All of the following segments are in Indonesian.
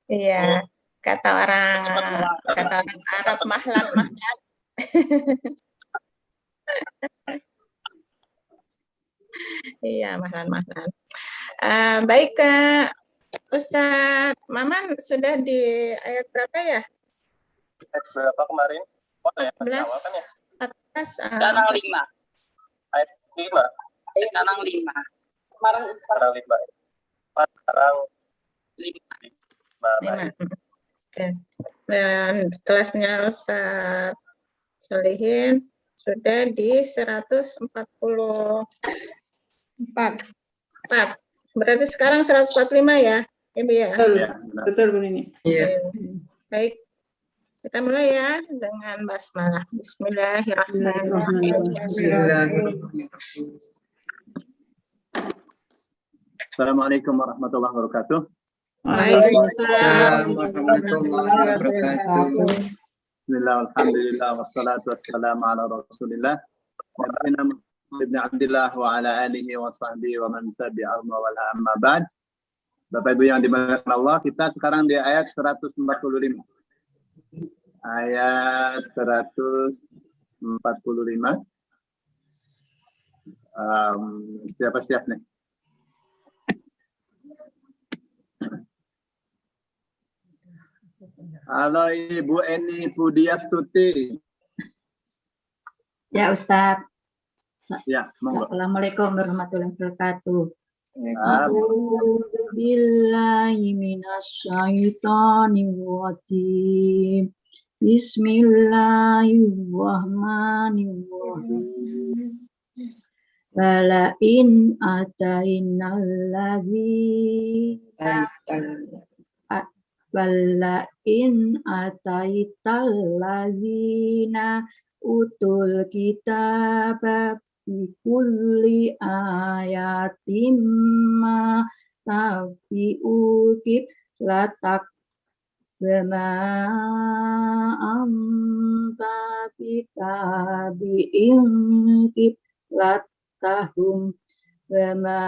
Iya, kata orang Arab mahlan. Iya, mahlan. Baik, Kak. Ustadz Maman sudah di ayat berapa ya? Ayat berapa kemarin? Oh, ya, 14. awal kan ya? 14. Tanang 5. Ayat 5. Tanang 5. Kemarin Sekarang 5. Sekarang 5. Oke. Dan kelasnya Ustadz Solihin sudah di 144. Berarti sekarang 145 ya, Ibu ya? Betul Bu Nini. Iya. Baik, kita mulai ya dengan basmalah. Bismillahirrahmanirrahim. Assalamualaikum warahmatullahi wabarakatuh. Waalaikumsalam warahmatullahi wabarakatuh. Bismillah, alhamdulillah, wassalatu wassalamu ala rasulillah. Nabiyina Muhammad ibn Abdillah wa ala alihi wa sahbihi wa man tabi'ahum wa wala amma ba'd. Bapak Ibu yang dimuliakan Allah, kita sekarang di ayat 145. Ayat 145. Siapa siap nih? Halo Ibu Eni Pudiastuti. Ya Ustadz. Ya, monggo. Assalamualaikum warahmatullahi wabarakatuh. A'udzubillahi minasyaitonirrajim. Bismillahirrahmanirrahim. Walain atainal ladzina Walain ataital ladzina utul kitaba bikulli ayatim ma tabi'u qiblatak wama anta bitabi'in qiblatahum wama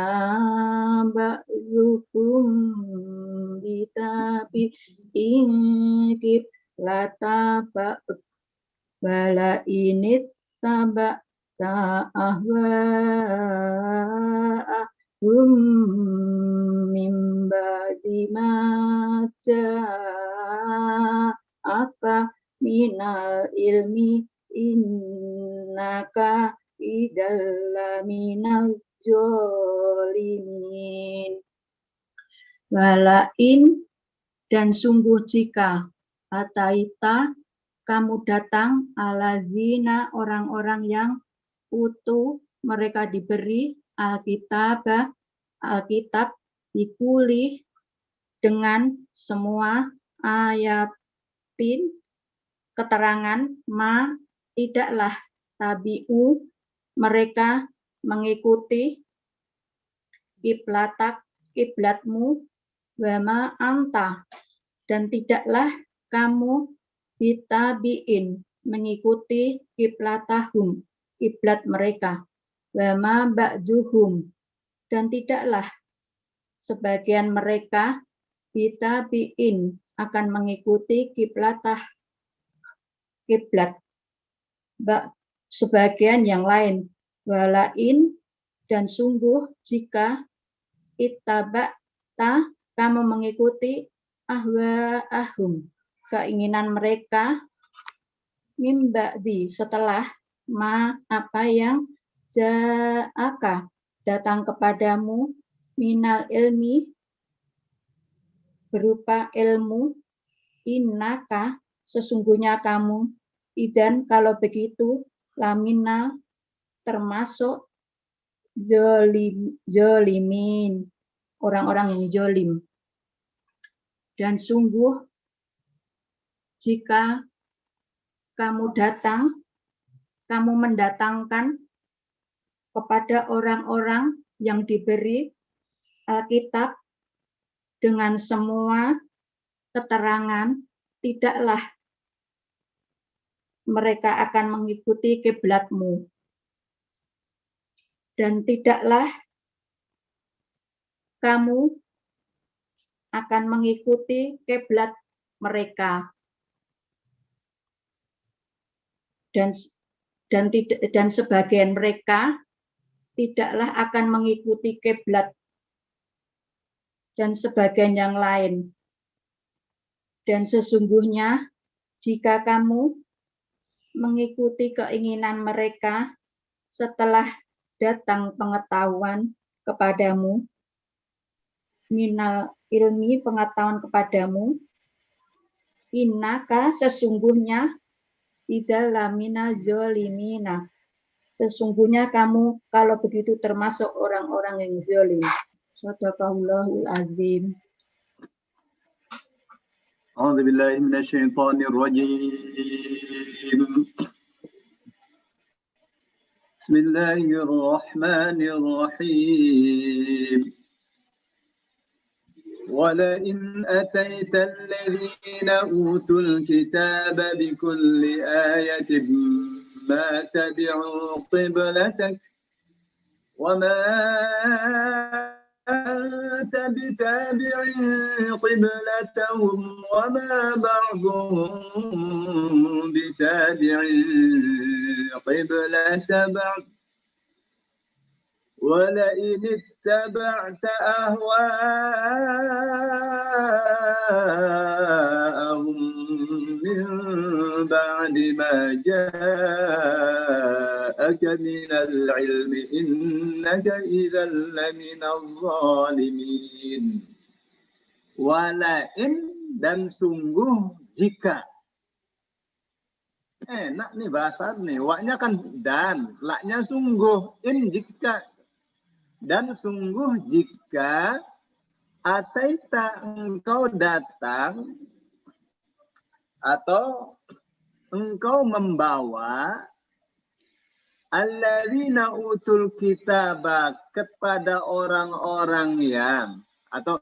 ba'dukum bitabi'in qiblataba wala init taba ahwa'ahum min ba'di ma ja'aka minal ilmi innaka idalla minal zalimin. Walain dan sungguh jika ataita kamu datang alazina orang-orang yang utuh mereka diberi alkitab dipulih dengan semua ayatin keterangan ma tidaklah tabi'u mereka mengikuti kiblatmu wama anta dan tidaklah kamu bitabi'in mengikuti kiblatahum kiblat mereka wama ba'duhum dan tidaklah sebagian mereka bitabi'in akan mengikuti kiblat sebagian yang lain. Walain dan sungguh jika ittaba'ta kamu mengikuti ahwa'ahum keinginan mereka min ba'di setelah ma apa yang ja'aka datang kepadamu minal ilmi berupa ilmu innaka sesungguhnya kamu idan kalau begitu lamina termasuk zolimin orang-orang yang zolim. Dan sungguh jika kamu mendatangkan kepada orang-orang yang diberi Alkitab dengan semua keterangan, tidaklah mereka akan mengikuti kiblatmu. Dan tidaklah kamu akan mengikuti kiblat mereka dan sebagian mereka tidaklah akan mengikuti kiblat dan sebagian yang lain. Dan sesungguhnya jika kamu mengikuti keinginan mereka setelah datang pengetahuan kepadamu, minal ilmi, pengetahuan kepadamu, innaka, sesungguhnya, tidak lamina zolimina, sesungguhnya kamu kalau begitu termasuk orang-orang yang zalim. Shadaqallahul azim. A'udzu billahi minasyaitonir rajim. Bismillahirrahmanirrahim. ولئن أتيت الذين أوتوا الكتاب بكل آية ما تبعوا قبلتك وما أنت بتابع قبلتهم وما بعضهم بتابع قبلة بعض ولئن اتبعت أهواءهم من بعد ما جاءك من العلم إنك إذا لمن الظالمين. Walain, dan sungguh jika. Enak nih bahasa nih. Waknya kan dan, laknya sungguh, in jika. Dan sungguh jika ataita engkau datang atau engkau membawa alladzina utul kitaba kepada orang-orang yang atau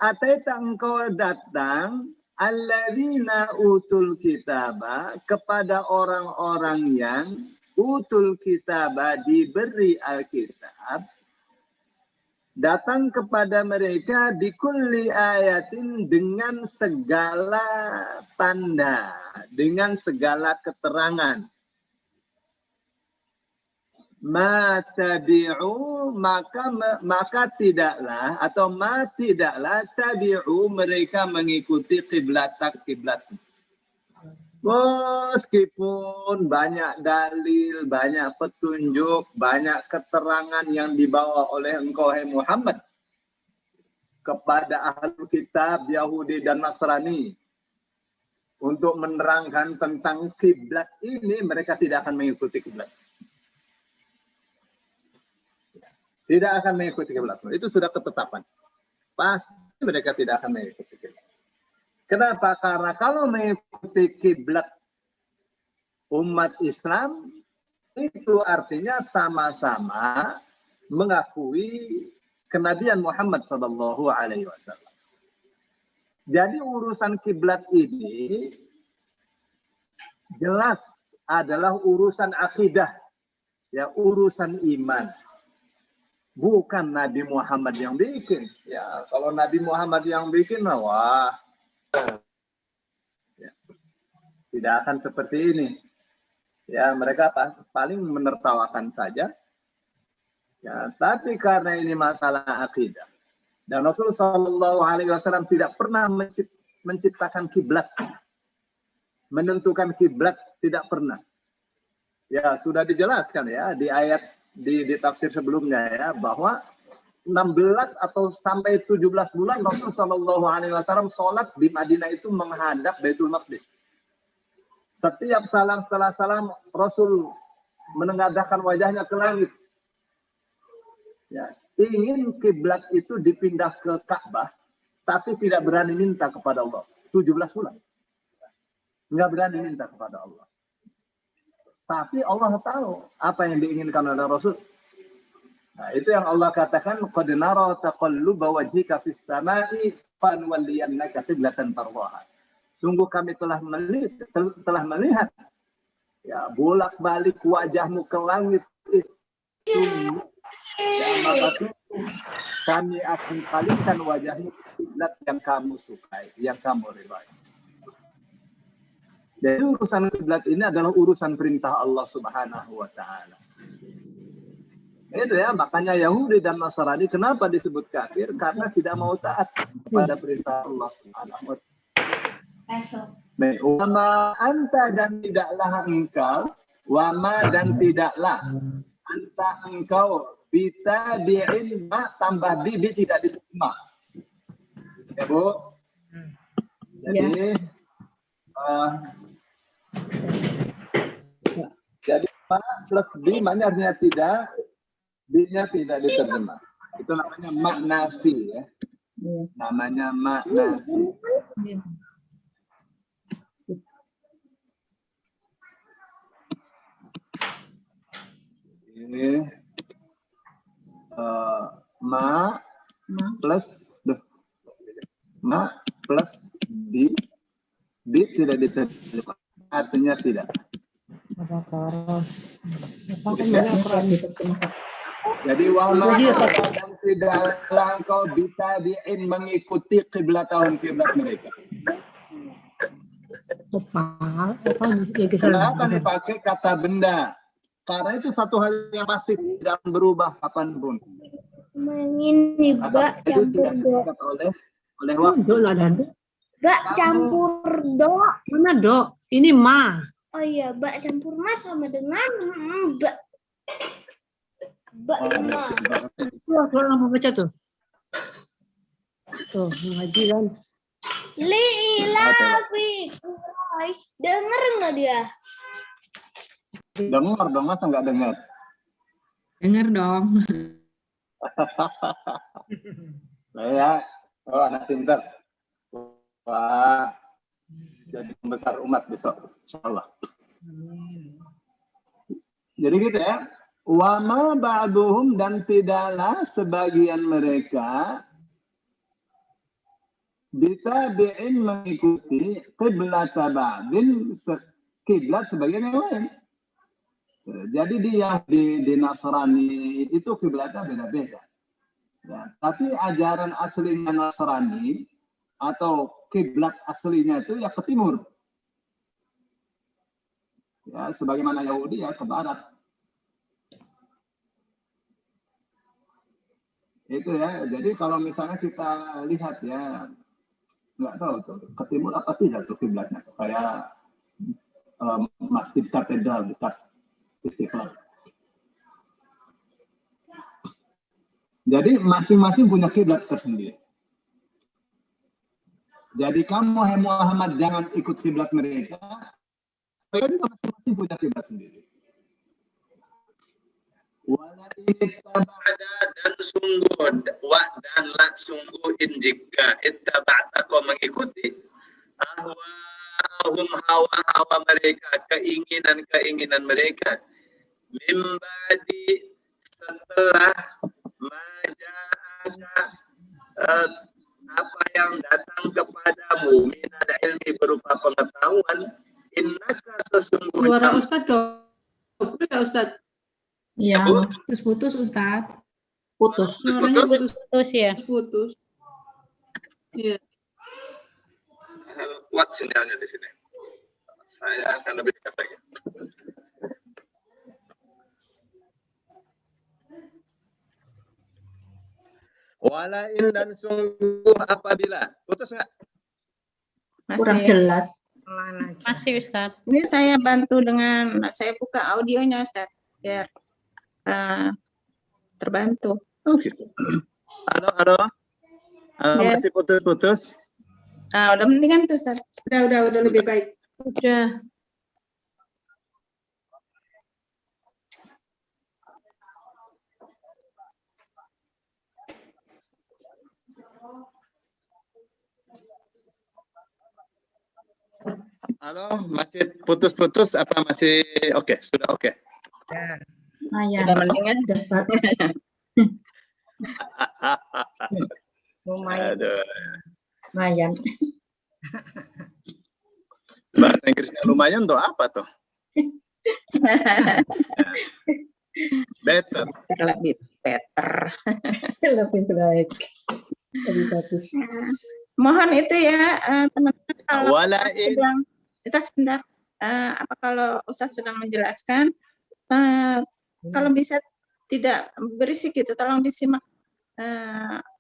ataita engkau datang alladzina utul kitaba kepada orang-orang yang utul kitaba diberi Alkitab, datang kepada mereka bikulli ayatin dengan segala tanda, dengan segala keterangan. Ma tabi'u, maka tidaklah atau ma tidaklah tabi'u mereka mengikuti kiblatak kiblatmu. Meskipun banyak dalil, banyak petunjuk, banyak keterangan yang dibawa oleh engkau, hai Muhammad, kepada ahlul kitab Yahudi dan Nasrani untuk menerangkan tentang kiblat ini, mereka tidak akan mengikuti kiblat. Tidak akan mengikuti kiblat. Itu sudah ketetapan. Pasti mereka tidak akan mengikuti kiblat. Kenapa? Karena kalau mengikuti kiblat umat Islam, itu artinya sama-sama mengakui kenabian Muhammad SAW. Jadi urusan kiblat ini jelas adalah urusan akidah, ya, urusan iman. Bukan Nabi Muhammad yang bikin. Ya, kalau Nabi Muhammad yang bikin, wah, ya, tidak akan seperti ini. Ya, mereka paling menertawakan saja. Ya, tapi karena ini masalah akidah, dan Rasulullah SAW tidak pernah menciptakan kiblat, menentukan kiblat, tidak pernah. Ya, sudah dijelaskan ya di ayat di tafsir sebelumnya ya, bahwa 16 atau sampai 17 bulan Rasulullah SAW sholat di Madinah itu menghadap Baitul Maqdis. Setiap salam setelah salam Rasul menengadahkan wajahnya ke langit. Ya, ingin kiblat itu dipindah ke Ka'bah, tapi tidak berani minta kepada Allah. 17 bulan. Nggak berani minta kepada Allah. Tapi Allah tahu apa yang diinginkan oleh Rasul. Nah, itu yang Allah katakan, qad nara taqalluba wajhika fis samai fanwalliyannaka qiblatan tardaha. Sungguh kami telah melihat ya, bolak-balik wajahmu ke langit itu. Ya, maka kami akan palingkan wajahmu kiblat yang kamu sukai, yang kamu ridhai. Jadi urusan kiblat ini adalah urusan perintah Allah Subhanahu wa taala. Itu ya, makanya Yahudi dan Nasrani kenapa disebut kafir? Karena tidak mau taat kepada perintah Allah Subhanahu wa taala. Baik, wama anta dan tidaklah engkau, wama dan tidaklah anta engkau bitabi'in ma tambah bibi tidak diterima. Ya Bu. Jadi jadi ma plus bi maknanya artinya tidak, bi-nya tidak diterjemah. Itu namanya maknafi ya. Namanya maknafi. Ini ma plus bi tidak diterjemah, artinya tidak. Jadi wama dan tidaklah engkau bitabi'in mengikuti kiblatahum, kiblat mereka. Kenapa dipakai kata benda? Karena itu satu hal yang pasti tidak berubah kapanpun. Ini bak campur do. Oleh waktu. Bak campur do. Mana do? Ini ma. Oh iya, bak campur ma sama dengan bak. Bak ma. Tuh, apa baca tuh? Tuh, ngaji kan. Li ilafi Quraisy. Dengar nggak dia? Dengar dong, masa nggak dengar? Dengar dong. Ya, oh anak pintar. Wah, jadi pembesar umat besok, insyaallah. Jadi gitu ya. Wama ba'duhum dan tidaklah sebagian mereka bitabi'in mengikuti qiblat ba'din, kiblat sebagian yang lain. Jadi di Nasrani itu kiblatnya beda-beda. Ya, tapi ajaran aslinya Nasrani atau kiblat aslinya itu ya ke timur. Ya, sebagaimana Yahudi ya ke barat. Itu ya. Jadi kalau misalnya kita lihat ya, nggak tahu tuh ke timur apa tidak tuh kiblatnya. Kayak masjid katedral dekat Istiqlal. Jadi masing-masing punya kiblat tersendiri. Jadi kamu hai Muhammad jangan ikut kiblat mereka. Mereka juga masing-masing punya kiblat sendiri. Dan sungguh dan la sungguhin jika ittaba'ta kau mengikuti ahwa'ahum hawa-hawa mereka, keinginan mereka mimbadi setelah maja'aka apa yang datang kepadamu minal ilmi berupa pengetahuan innaka sesungguhnya. Suara Ustaz dong. Ya Ustaz. Iya, putus Ustaz. Putus. Suaranya Putus ya. Putus. Iya. Kuat sinyalnya di sini. Saya akan lebih dekat lagi. Walain dan sungguh apabila putus nggak? Kurang jelas. Masih Ustaz. Ini saya bantu dengan saya buka audionya Ustaz biar terbantu. Oh gitu. Halo. Ya. Masih putus-putus. Udah mendingan tuh Ustaz. Udah lebih baik. Udah. Halo, masih putus-putus apa masih oke? Sudah oke. Lumayan. Udah mendingan. Aduh. Lumayan. Bahasa Inggrisnya lumayan tuh apa tuh? Better. Lebih better. Lebih baik. Lebih bagus. Mohon itu ya teman-teman kalau Walain. Ustaz sebentar. Kalau Ustaz sedang menjelaskan, kalau bisa tidak berisik gitu, tolong disimak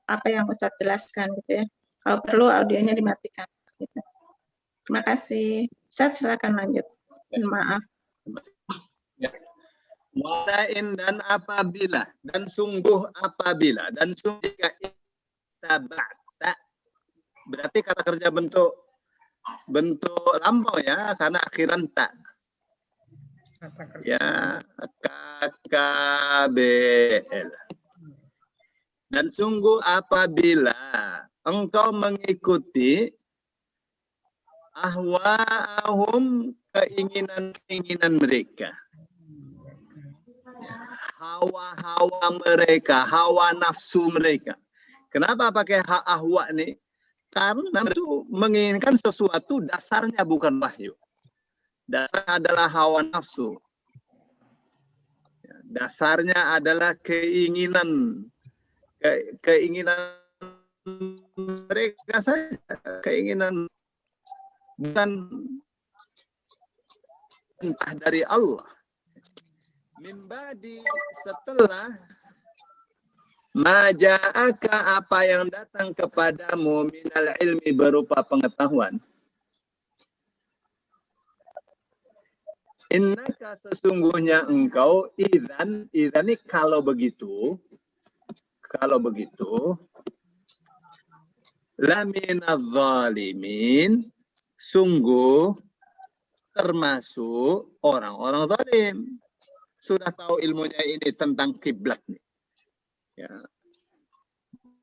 apa yang Ustaz jelaskan gitu ya. Kalau perlu audionya dimatikan gitu. Terima kasih. Ustaz silakan lanjut. Maaf. Ya. Walain dan apabila, dan sungguh apabila, dan sungguh jika ittaba'ta, berarti kata kerja bentuk lampau ya, karena akhiran tak. Ya, KKBL. Dan sungguh apabila engkau mengikuti ahwa'ahum, keinginan-keinginan mereka, hawa-hawa mereka, hawa nafsu mereka. Kenapa pakai ahwa nih? Karena itu menginginkan sesuatu dasarnya bukan wahyu. Dasarnya adalah hawa nafsu. Dasarnya adalah keinginan mereka saja, keinginan bukan entah dari Allah. Mimbadi, setelah maja'aka, apa yang datang kepadamu minal ilmi, berupa pengetahuan. Innaka, sesungguhnya engkau, idzan ini kalau begitu laminadz zalimin, sungguh termasuk orang-orang zalim. Sudah tahu ilmunya ini tentang kiblat nih. Ya.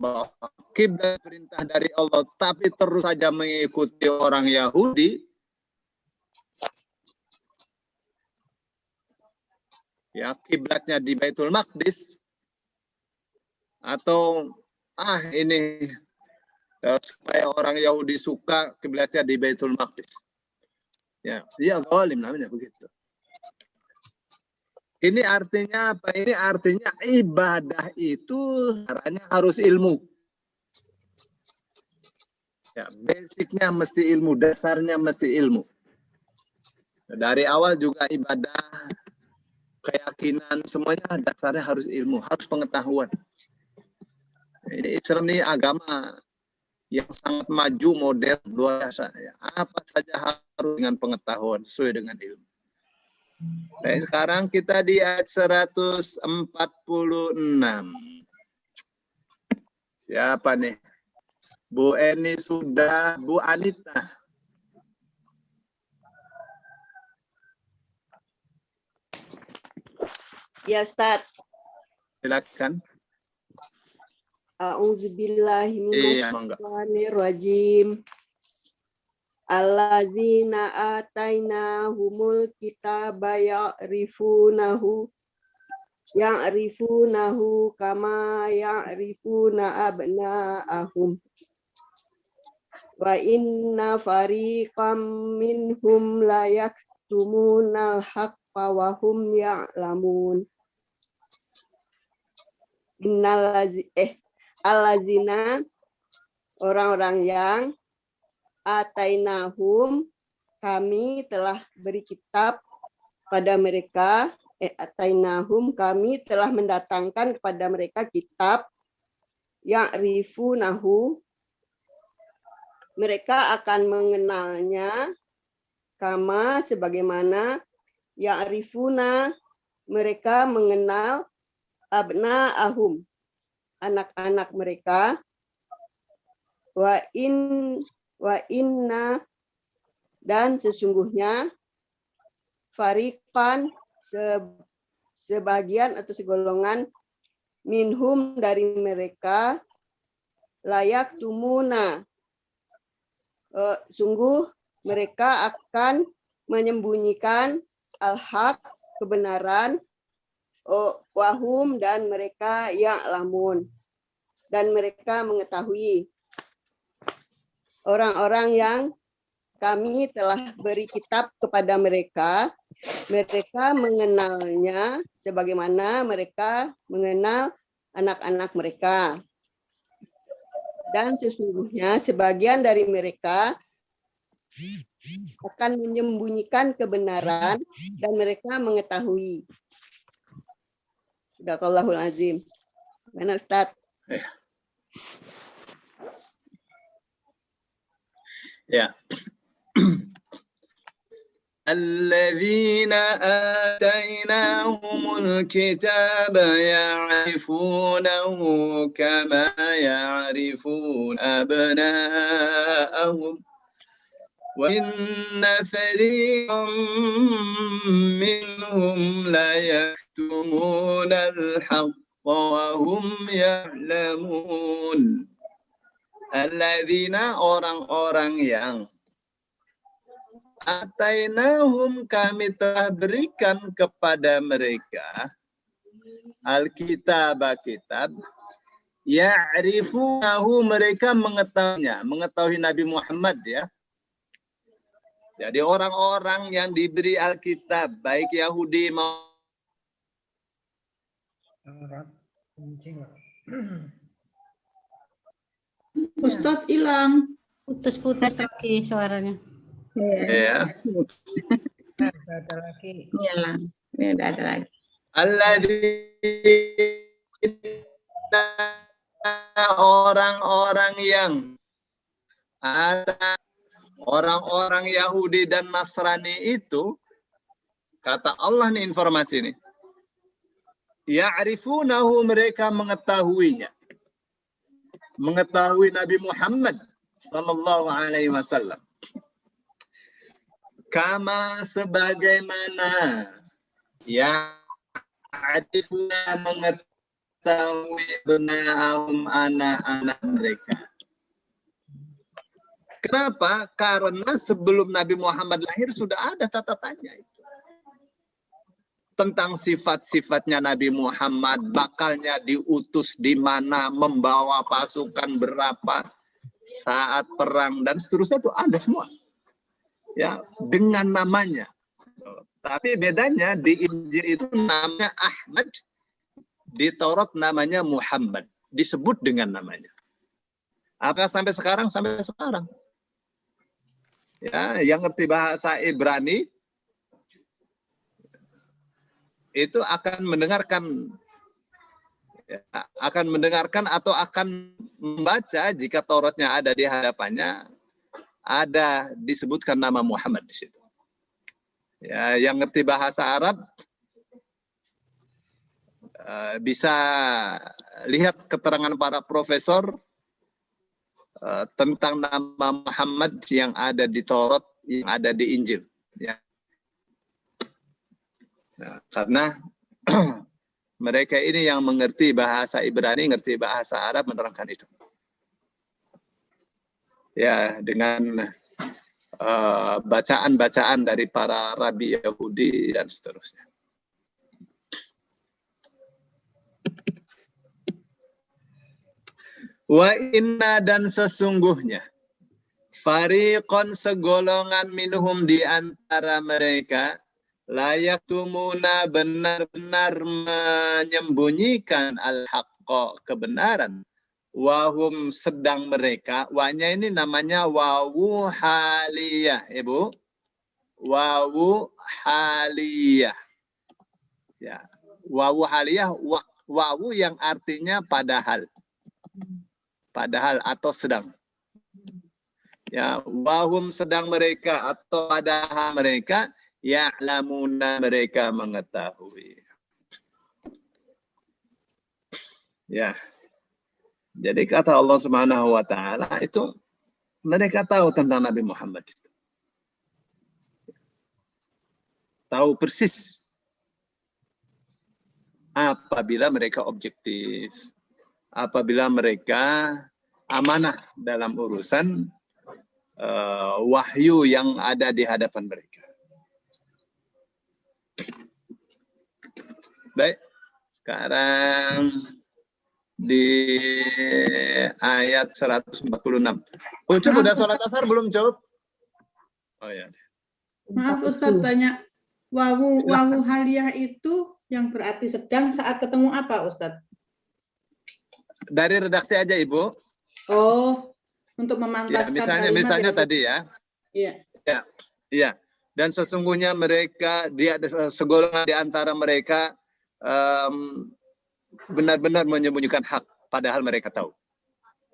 Bahwa kiblat perintah dari Allah, tapi terus saja mengikuti orang Yahudi. Ya, kiblatnya di Baitul Maqdis, atau ini supaya orang Yahudi suka, kiblatnya di Baitul Maqdis. Ya, dia zalim namanya begitu. Ini artinya apa? Ini artinya ibadah itu caranya harus ilmu. Ya, basicnya mesti ilmu, dasarnya mesti ilmu. Dari awal juga ibadah, keyakinan, semuanya dasarnya harus ilmu, harus pengetahuan. Ini Islam ini agama yang sangat maju, modern, luar biasa. Ya, apa saja harus dengan pengetahuan, sesuai dengan ilmu. Nah, sekarang kita di ayat 146. Siapa nih? Bu Eni sudah, Bu Anita. Ya, Ustaz. Silakan. A'udzubillahi minasyaitonirrajim. Allazina atainahumul kitaba ya'rifunahu kama ya'rifuna abna'ahum. Wa inna fariqam minhum la yaktumunal haqqa wa hum ya'lamun. Allazina, orang-orang yang atainahum, kami telah beri kitab pada mereka, atainahum, kami telah mendatangkan kepada mereka kitab, ya'rifunahu, mereka akan mengenalnya, kama, sebagaimana, ya'rifuna, mereka mengenal abna'ahum, anak-anak mereka, wa inna, dan sesungguhnya, fariqan, sebagian atau segolongan, minhum, dari mereka, layak tumuna, sungguh mereka akan menyembunyikan al-haq, kebenaran, wahum, dan mereka ya'lamun, dan mereka mengetahui. Orang-orang yang kami telah beri kitab kepada mereka, mereka mengenalnya sebagaimana mereka mengenal anak-anak mereka. Dan sesungguhnya sebagian dari mereka akan menyembunyikan kebenaran dan mereka mengetahui. Sadaqallahul azim. Mana Ustaz? Ya. الذين آتيناهم الكتاب يعرفونه كما يعرفون أبناءهم وإن فريقا منهم ليكتمون الحق وهم يعلمون. Alladzina orang-orang yang atainahum kami telah berikan kepada mereka Alkitab kitab ya'rifunahu mereka mengetahui Nabi Muhammad ya. Jadi orang-orang yang diberi Alkitab baik Yahudi maupun Ustadz hilang. Putus-putus lagi suaranya. ya. Ada lagi. Hilang. Ini udah ada lagi. Alladzina orang-orang yang ada orang-orang Yahudi dan Nasrani itu kata Allah nih informasi ini. Ya'rifunahu mereka mengetahuinya. Mengetahui Nabi Muhammad sallallahu alaihi wasallam. Kama sebagaimana ya'rifuna mengetahui benahum anak-anak mereka. Kenapa? Karena sebelum Nabi Muhammad lahir sudah ada catatannya itu. Tentang sifat-sifatnya Nabi Muhammad, bakalnya diutus di mana, membawa pasukan berapa, saat perang, dan seterusnya itu ada semua. Ya, dengan namanya. Tapi bedanya di Injil itu namanya Ahmad, di Taurat namanya Muhammad. Disebut dengan namanya. Apakah sampai sekarang? Sampai sekarang. Ya, yang ngerti bahasa Ibrani itu akan mendengarkan atau akan membaca jika Tauratnya ada di hadapannya, ada disebutkan nama Muhammad di situ. Ya, yang ngerti bahasa Arab bisa lihat keterangan para profesor tentang nama Muhammad yang ada di Taurat, yang ada di Injil. Ya. Nah, karena mereka ini yang mengerti bahasa Ibrani, mengerti bahasa Arab, menerangkan itu. Ya, dengan bacaan-bacaan dari para rabi Yahudi dan seterusnya. Wa inna dan sesungguhnya fariqon segolongan minhum di antara mereka layak tumuna benar-benar menyembunyikan al-haqqa kebenaran. Wahum sedang mereka, wanya ini namanya wawu haliyah, Ibu. Wawu haliyah. Ya, wawu haliyah, wawu yang artinya padahal. Padahal atau sedang. Ya, wahum sedang mereka atau padahal mereka ya'lamuna mereka mengetahui. Ya. Jadi kata Allah Subhanahu wa taala itu mereka tahu tentang Nabi Muhammad. Tahu persis. Apabila mereka objektif, apabila mereka amanah dalam urusan wahyu yang ada di hadapan mereka. Baik, sekarang di ayat 146. Ucup udah sholat asar belum, Cup? Oh ya. Maaf Ustadz tanya, wawu haliyah itu yang berarti sedang saat ketemu apa Ustadz? Dari redaksi aja Ibu. Oh, untuk Ya, memantaskan misalnya kalimat misalnya ya. tadi ya. Iya. Ya. Iya. Dan sesungguhnya mereka dia segolongan di antara mereka benar-benar menyembunyikan hak padahal mereka tahu.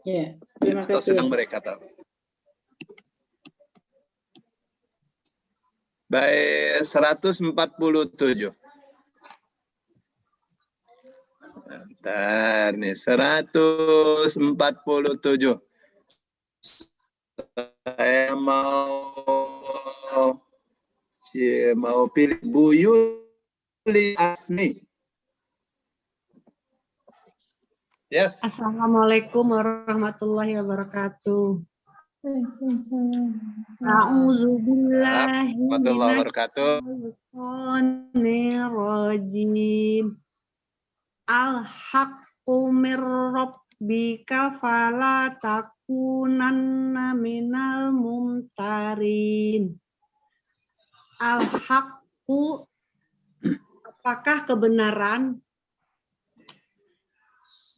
Iya. Terima Atau kasih. sedang Ustaz. mereka tahu. Baik, 147. Bentar nih, 147. Saya mau pilih Bu Yuli Afni. Yes. Assalamualaikum warahmatullahi wabarakatuh. Waalaikumsalam. A'udzubillahi Warahmatullahi wabarakatuh. minasyaitonirrajim. Al-haqqu mir rabbika fala takunanna minal mumtarin. Al-haqqu, apakah kebenaran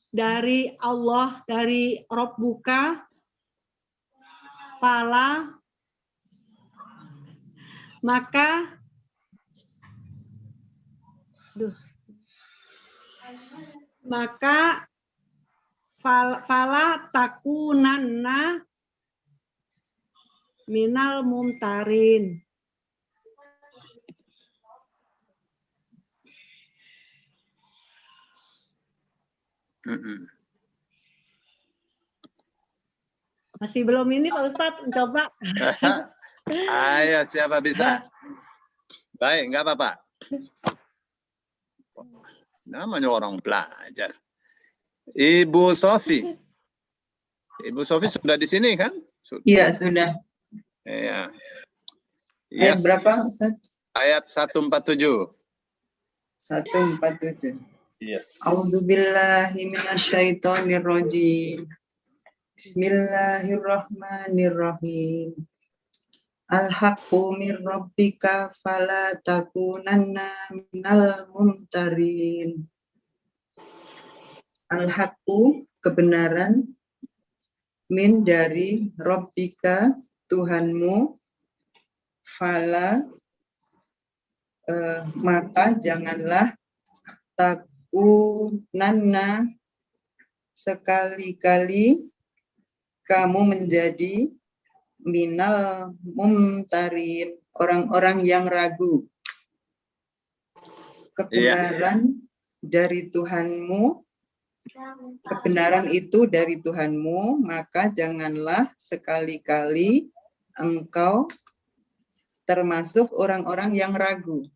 dari Allah, dari Rabbuka, fala, maka fala takunanna minal mumtarin. Masih belum ini Pak Ustadz, mencoba. Ayo, siapa bisa? Baik, nggak apa-apa. Namanya orang belajar. Ibu Sofi. Ibu Sofi sudah di sini kan? Iya, sudah. Iya. Ayat Yes. berapa, Ustaz? Ayat 147. 147. Yes. A'udzubillahi minasyaitonirrajim. Bismillahirrahmanirrahim. Al-haqqu mir rabbika fala takunanna minal mumtarin. Al-haqqu, kebenaran, min dari rabbika, Tuhanmu, fala, maka janganlah takunanna, sekali-kali kamu menjadi minal mumtarin, orang-orang yang ragu. Kebenaran dari Tuhanmu, kebenaran itu dari Tuhanmu, maka janganlah sekali-kali engkau termasuk orang-orang yang ragu.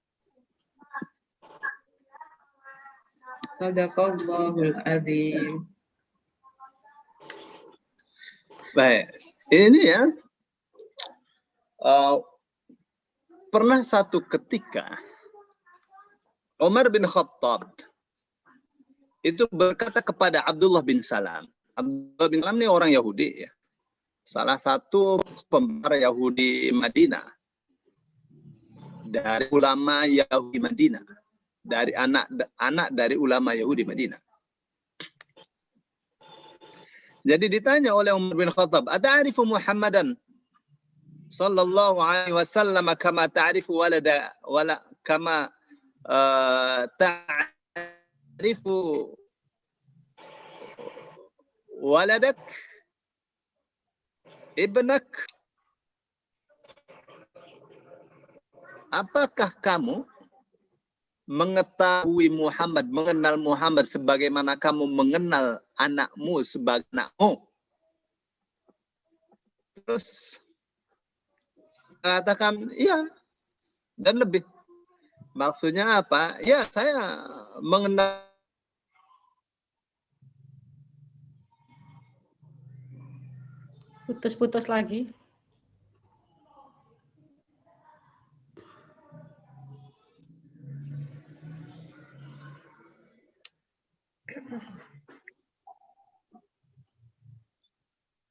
Shadaqallahul azim. Baik, ini ya. Pernah satu ketika Umar bin Khattab itu berkata kepada Abdullah bin Salam. Abdullah bin Salam ini orang Yahudi ya. Salah satu pembenar Yahudi Madinah. Dari ulama Yahudi Madinah. Dari anak dari ulama Yahudi Madinah. Jadi ditanya oleh Umar bin Khattab, "Ata'rifu Muhammadan sallallahu alaihi wasallam kama ta'rifu kama ta'rifu waladak ibnak?" Apakah kamu mengetahui Muhammad, mengenal Muhammad sebagaimana kamu mengenal anakmu sebagai anakmu? Terus katakan iya dan lebih. Maksudnya apa? Ya, saya mengenal. Putus-putus lagi.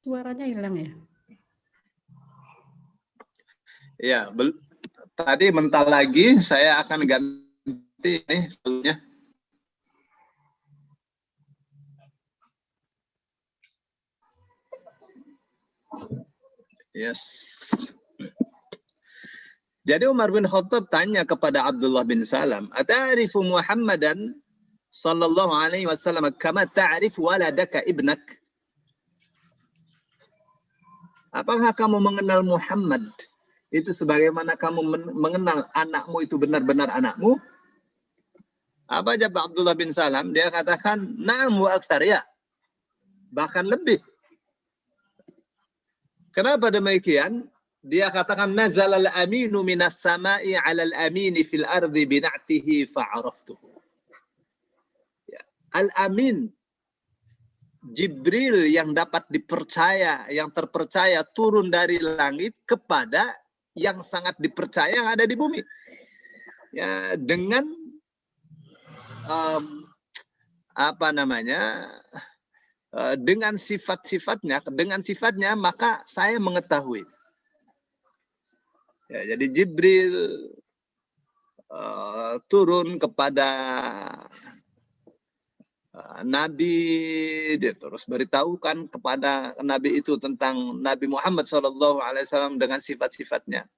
Suaranya hilang ya? Ya, tadi mental lagi saya akan ganti nih sebelumnya. Yes. Jadi Umar bin Khattab tanya kepada Abdullah bin Salam, "Ata'rifu Muhammadan sallallahu alaihi wasallam kama ta'rif waladaka ibnak?" Apakah kamu mengenal Muhammad itu sebagaimana kamu mengenal anakmu itu benar-benar anakmu? Apa jawab Abdullah bin Salam? Dia katakan, "Na'am wa aktsar, ya." Bahkan lebih. Kenapa demikian? Dia katakan, "Nazalal aminu minas sama'i 'alal amini fil ardi bina'tihi fa'araftuhu." Ya. Al-amin, Jibril yang dapat dipercaya, yang terpercaya turun dari langit kepada yang sangat dipercaya yang ada di bumi. Ya, dengan dengan sifatnya maka saya mengetahui. Ya, jadi Jibril turun kepada Nabi, dia terus beritahukan kepada Nabi itu tentang Nabi Muhammad SAW dengan sifat-sifatnya.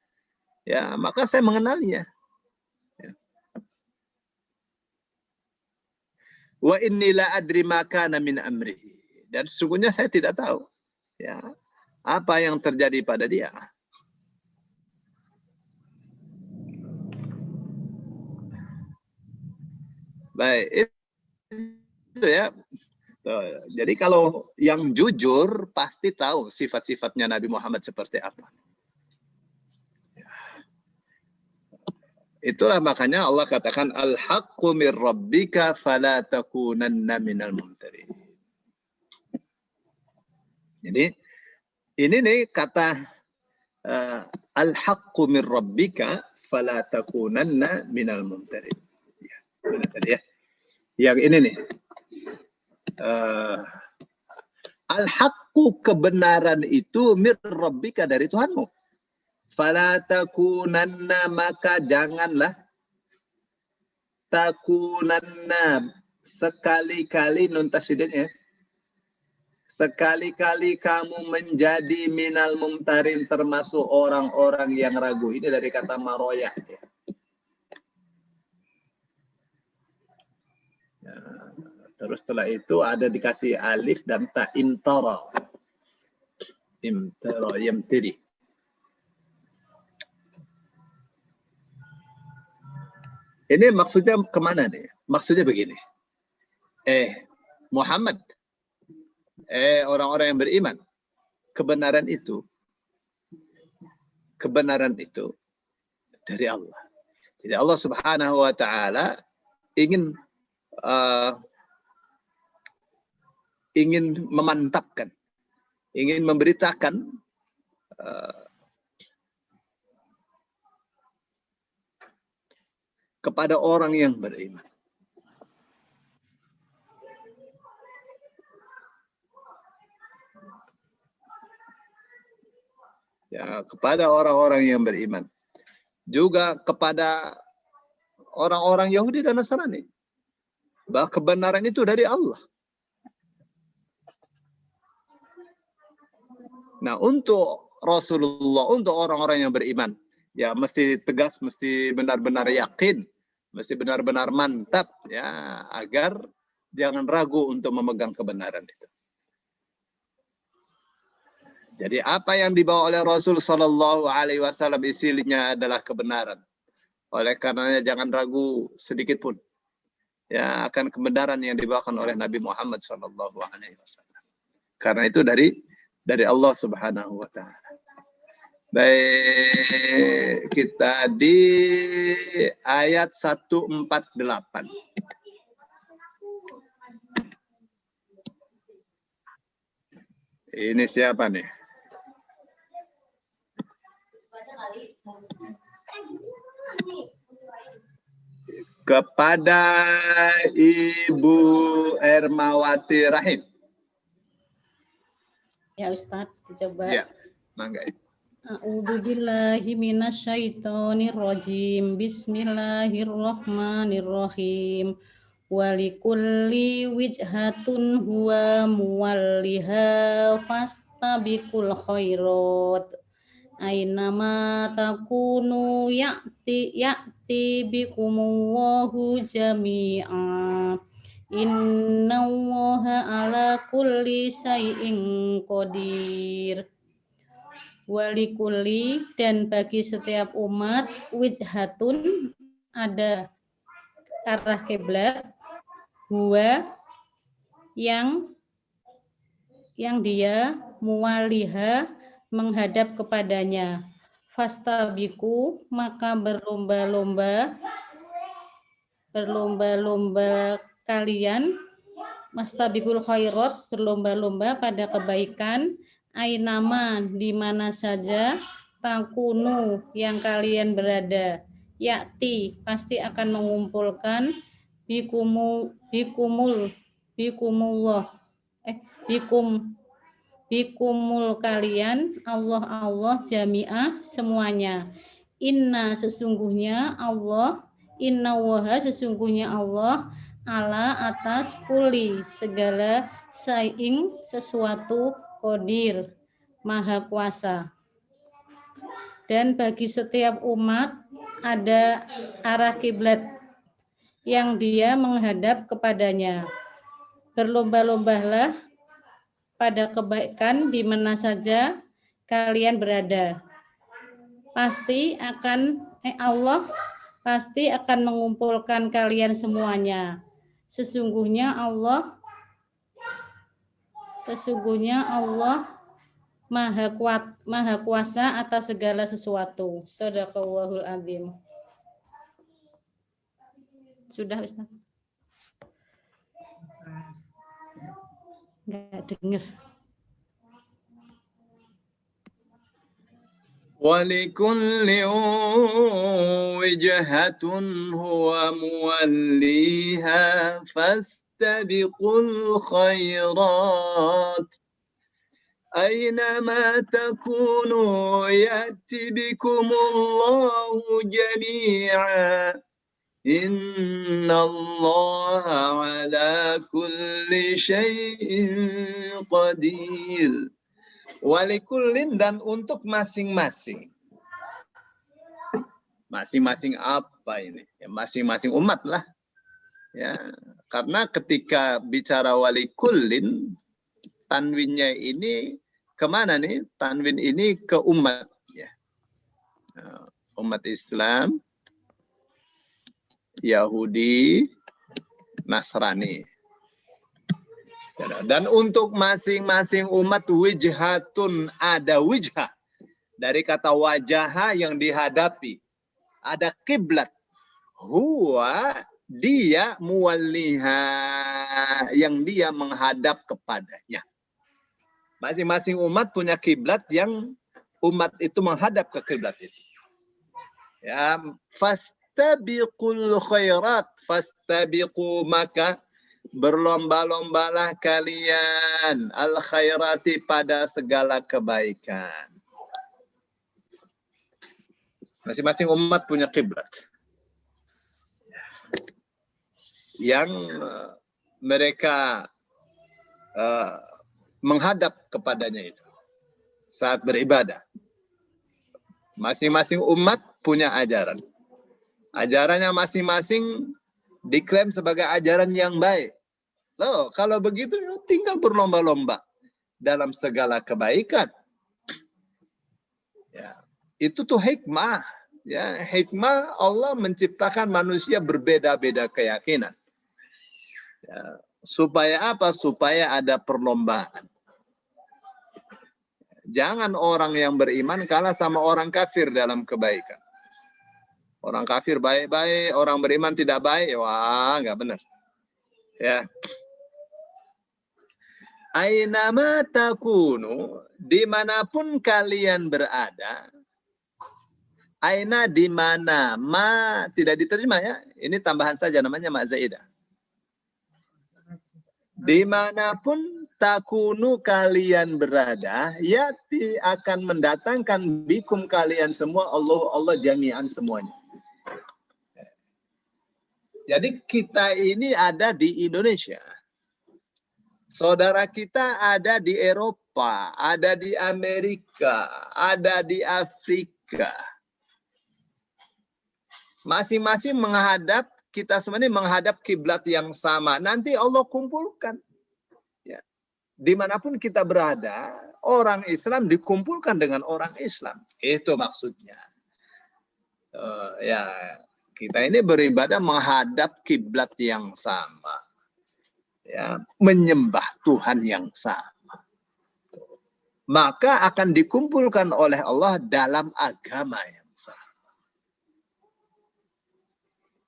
Ya, maka saya mengenalinya. Ya. Wa inni la adri ma kana min amrihi. Dan sesungguhnya saya tidak tahu ya apa yang terjadi pada dia. Baik, itu ya. Jadi kalau yang jujur pasti tahu sifat-sifatnya Nabi Muhammad seperti apa. Itulah makanya Allah katakan al-haqqu mir rabbika fala takunanna minal mumtarin. Jadi ini nih kata al-haqqu mir rabbika fala takunanna minal mumtarin. Ya, mana tadi ya? Yang ini nih. Al-haqqu kebenaran itu mir rabbika dari Tuhanmu. Fala takunanna maka janganlah takunanna sekali-kali nun tasydidnya. Sekali-kali kamu menjadi minal mumtarin termasuk orang-orang yang ragu. Ini dari kata maroya. Ya. Terus setelah itu ada dikasih alif dan ta intara. Imtara yamtiri. Ini maksudnya kemana nih? Maksudnya begini. Muhammad. Orang-orang yang beriman. Kebenaran itu dari Allah. Jadi Allah Subhanahu wa taala ingin memantapkan, ingin memberitakan kepada orang yang beriman. Ya, kepada orang-orang yang beriman. Juga kepada orang-orang Yahudi dan Nasrani. Bahwa kebenaran itu dari Allah. Nah, untuk Rasulullah, untuk orang-orang yang beriman, ya mesti tegas, mesti benar-benar yakin, mesti benar-benar mantap, ya agar jangan ragu untuk memegang kebenaran itu. Jadi apa yang dibawa oleh Rasul Shallallahu Alaihi Wasallam isinya adalah kebenaran. Oleh karenanya jangan ragu sedikit pun, ya akan kebenaran yang dibawakan oleh Nabi Muhammad Shallallahu Alaihi Wasallam. Karena itu dari Allah Subhanahu Wa Taala. Baik, kita di ayat 148. Ini siapa nih? Kepada Ibu Ermawati Rahim. Ya Ustadz, coba. Ya, mangga. A'udzubillahi minasyaitonirrajim. Bismillahirrahmanirrahim. Walikulli wijhatun huwa muwalliha fastabiqul khairat. Ainama takunu ya'ti bikumullahu jami'a. Innallaha ala kulli syai'in qadir. Walikulli, dan bagi setiap umat, wijhatun, ada arah kiblat, huwa, yang dia muwaliha, menghadap kepadanya. Fastabiqu, maka berlomba-lomba kalian, mastabiqul khairat, berlomba-lomba pada kebaikan, ainama, di mana saja, takunu, yang kalian berada, yakti, pasti akan mengumpulkan, bikumul kalian, Allah jami'ah, semuanya. Inna, sesungguhnya Allah, inna waha, sesungguhnya Allah, ala, atas, kuli, segala, saing, sesuatu, qadir, maha kuasa. Dan bagi setiap umat ada arah kiblat yang dia menghadap kepadanya. Berlomba-lombalah pada kebaikan di mana saja kalian berada. Allah pasti akan mengumpulkan kalian semuanya. Sesungguhnya Allah Maha Kuasa atas segala sesuatu. Shadaqallahul adzim. Sudah, Ustaz? Enggak dengar. Walikulli wijhatun huwa muwalliha fastabiqul khairat. Aynama takunu ya'ti bikumullahu jami'a. Innallaha ala kulli syai'in qadir. Walikullin, dan untuk masing-masing. Masing-masing apa ini? Ya, masing-masing umat lah. Ya, karena ketika bicara walikullin, tanwinnya ini kemana nih? Tanwin ini ke umat. Ya. Umat Islam, Yahudi, Nasrani. Dan untuk masing-masing umat wijhatun, ada wijhah. Dari kata wajah yang dihadapi. Ada kiblat. Huwa, dia muwalliha, yang dia menghadap kepadanya. Masing-masing umat punya kiblat yang umat itu menghadap ke kiblat itu. Ya, fastabiqul khairat, fastabiqu, maka berlomba-lombalah kalian al khairati, pada segala kebaikan. Masing-masing umat punya kiblat yang mereka menghadap kepadanya itu saat beribadah. Masing-masing umat punya ajaran. Ajarannya masing-masing diklaim sebagai ajaran yang baik. Loh, kalau begitu tinggal berlomba-lomba dalam segala kebaikan. Ya, itu tuh hikmah. Ya, hikmah Allah menciptakan manusia berbeda-beda keyakinan. Ya, supaya apa? Supaya ada perlombaan. Jangan orang yang beriman kalah sama orang kafir dalam kebaikan. Orang kafir baik-baik, orang beriman tidak baik, wah nggak benar. Ya. Ainama takunu, dimanapun kalian berada. Aina di mana, ma tidak diterima ya. Ini tambahan saja, namanya ma zaidah. Dimanapun takunu kalian berada, yati akan mendatangkan bikum kalian semua, Allah jami'an semuanya. Jadi kita ini ada di Indonesia. Saudara kita ada di Eropa. Eropa, ada di Amerika, ada di Afrika. Masing-masing menghadap, kita semua ini menghadap kiblat yang sama. Nanti Allah kumpulkan. Ya. Dimanapun kita berada, orang Islam dikumpulkan dengan orang Islam. Itu maksudnya. Ya, kita ini beribadah menghadap kiblat yang sama. Ya, menyembah Tuhan yang sama. Maka akan dikumpulkan oleh Allah dalam agama yang sama.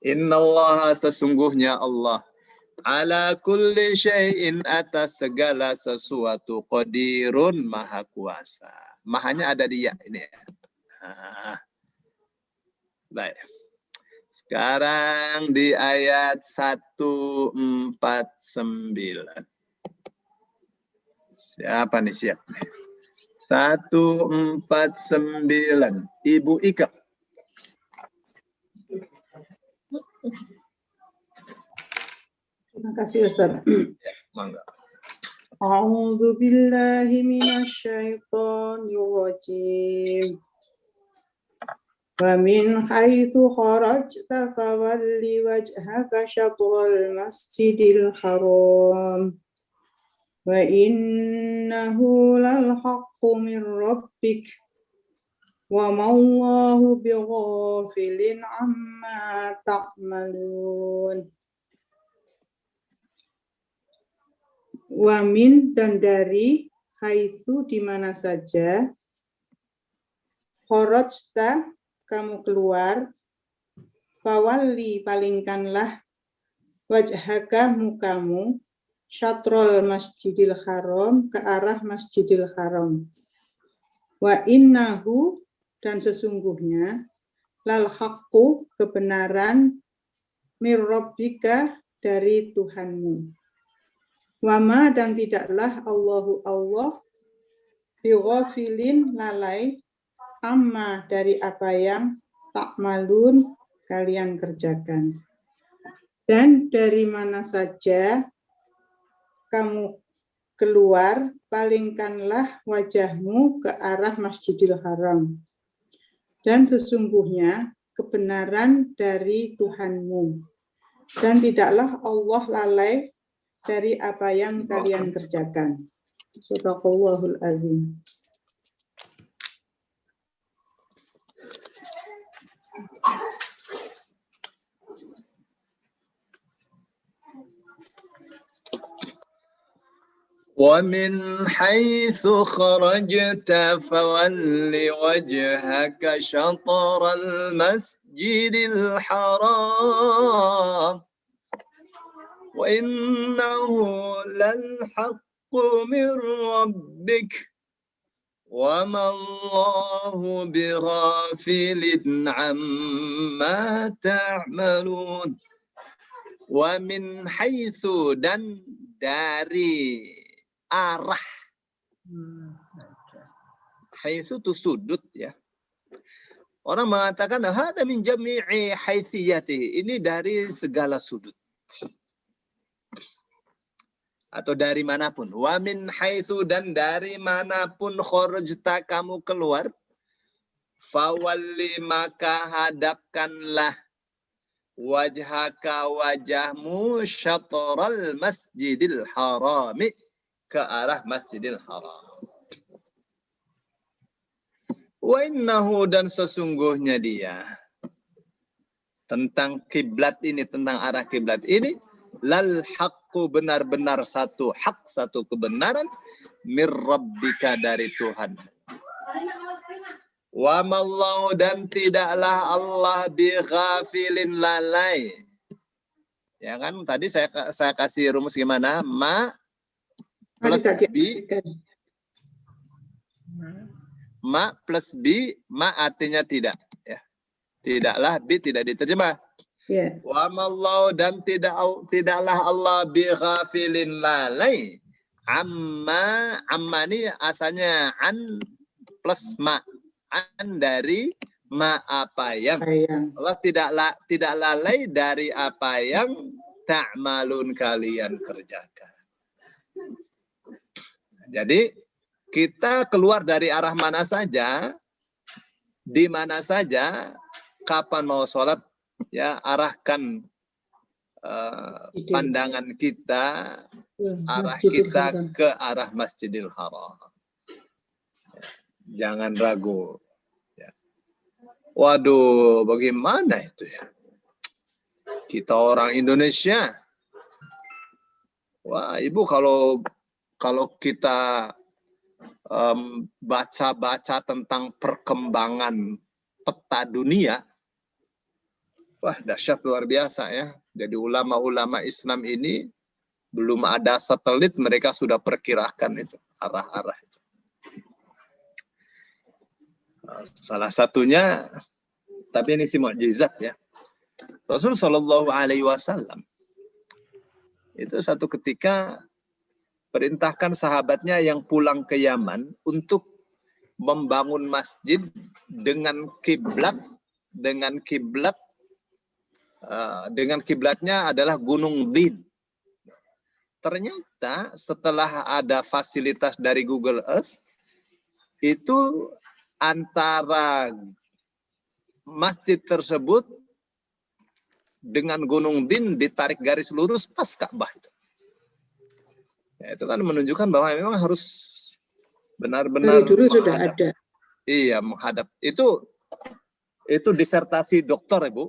Innallaha, sesungguhnya Allah, ala kulli syai'in, atas segala sesuatu, qadirun, maha kuasa. Mahanya ada di ya ini ya. Baik. Sekarang di ayat 149. Siapa nih siap? 149. Ibu Ika. Terima kasih Ustaz. Ya, mangga. A'udzu billahi minasyaitonir rajim. Wa min haitsu kharajta fawalli wajhaka syatral masjidil haram. Wa innahu lal haqqu min rabbik. Wa ma'allahu bighafilin amma ta'malun. Wa min, dan dari, haitsu, di mana saja, kharajta, kamu keluar, fawalli, palingkanlah, wajhaka, mukamu, syatrul masjidil haram, ke arah masjidil haram. Wa innahu, dan sesungguhnya, lal haqqu, kebenaran, mir rabbika, dari Tuhanmu. Wama, dan tidaklah Allahu Allah, bighafilin, lalai, amma, dari apa yang ta'malun, kalian kerjakan. Dan dari mana saja kamu keluar, palingkanlah wajahmu ke arah Masjidil Haram. Dan sesungguhnya kebenaran dari Tuhanmu. Dan tidaklah Allah lalai dari apa yang kalian kerjakan. Shadaqallahul azim. وَمِنْ حَيْثُ خَرَجْتَ فَوَلِّ وَجْهَكَ شَطْرَ الْمَسْجِدِ الْحَرَامِ وَإِنَّهُ لَلْحَقُّ مِنْ رَبِّكَ وَمَا اللَّهُ بِغَافِلٍ عَمَّا تَعْمَلُونَ. وَمِنْ حَيْثُ, dan dari arah. Haitsu itu sudut ya. Orang mengatakan hada min jami'i haitsiyatihi, ini dari segala sudut. Atau dari manapun. Wa min haitsu, dan dari manapun kharajta, kamu keluar, fawalli, maka hadapkanlah, wajhaka, wajahmu, syatral masjidil harami, ke arah Masjidil Haram. Wa innahu, dan sesungguhnya dia, tentang kiblat ini, tentang arah kiblat ini, lal haqqu, benar-benar satu hak, satu kebenaran, mir rabbika, dari Tuhan. Wa mallahu, dan tidaklah Allah bighafilin, lalai. Ya kan, tadi saya kasih rumus gimana? Ma plus B, ma plus B, ma artinya tidak. Ya. Tidaklah, B tidak diterjemah. Yeah. Wa mallahu, dan tidaklah Allah bighafilin, lalai. Amma ini asalnya an plus ma. An dari ma, apa yang. Allah tidak lalai dari apa yang ta'malun, kalian kerjakan. Jadi kita keluar dari arah mana saja, di mana saja, kapan mau sholat, ya arahkan pandangan kita, arah kita ke arah Masjidil Haram. Jangan ragu. Ya. Waduh, bagaimana itu ya? Kita orang Indonesia. Wah, Ibu kalau kita baca-baca tentang perkembangan peta dunia, wah dahsyat luar biasa ya. Jadi ulama-ulama Islam ini belum ada satelit, mereka sudah perkirakan itu arah-arah itu. Salah satunya, tapi ini sih mukjizat ya. Rasul Shallallahu Alaihi Wasallam itu satu ketika perintahkan sahabatnya yang pulang ke Yaman untuk membangun masjid dengan kiblatnya adalah Gunung Din. Ternyata setelah ada fasilitas dari Google Earth, itu antara masjid tersebut dengan Gunung Din ditarik garis lurus pas Ka'bah. Ya, itu kan menunjukkan bahwa memang harus benar-benar dulu sudah ada. Iya, menghadap. Itu disertasi doktor, Ibu,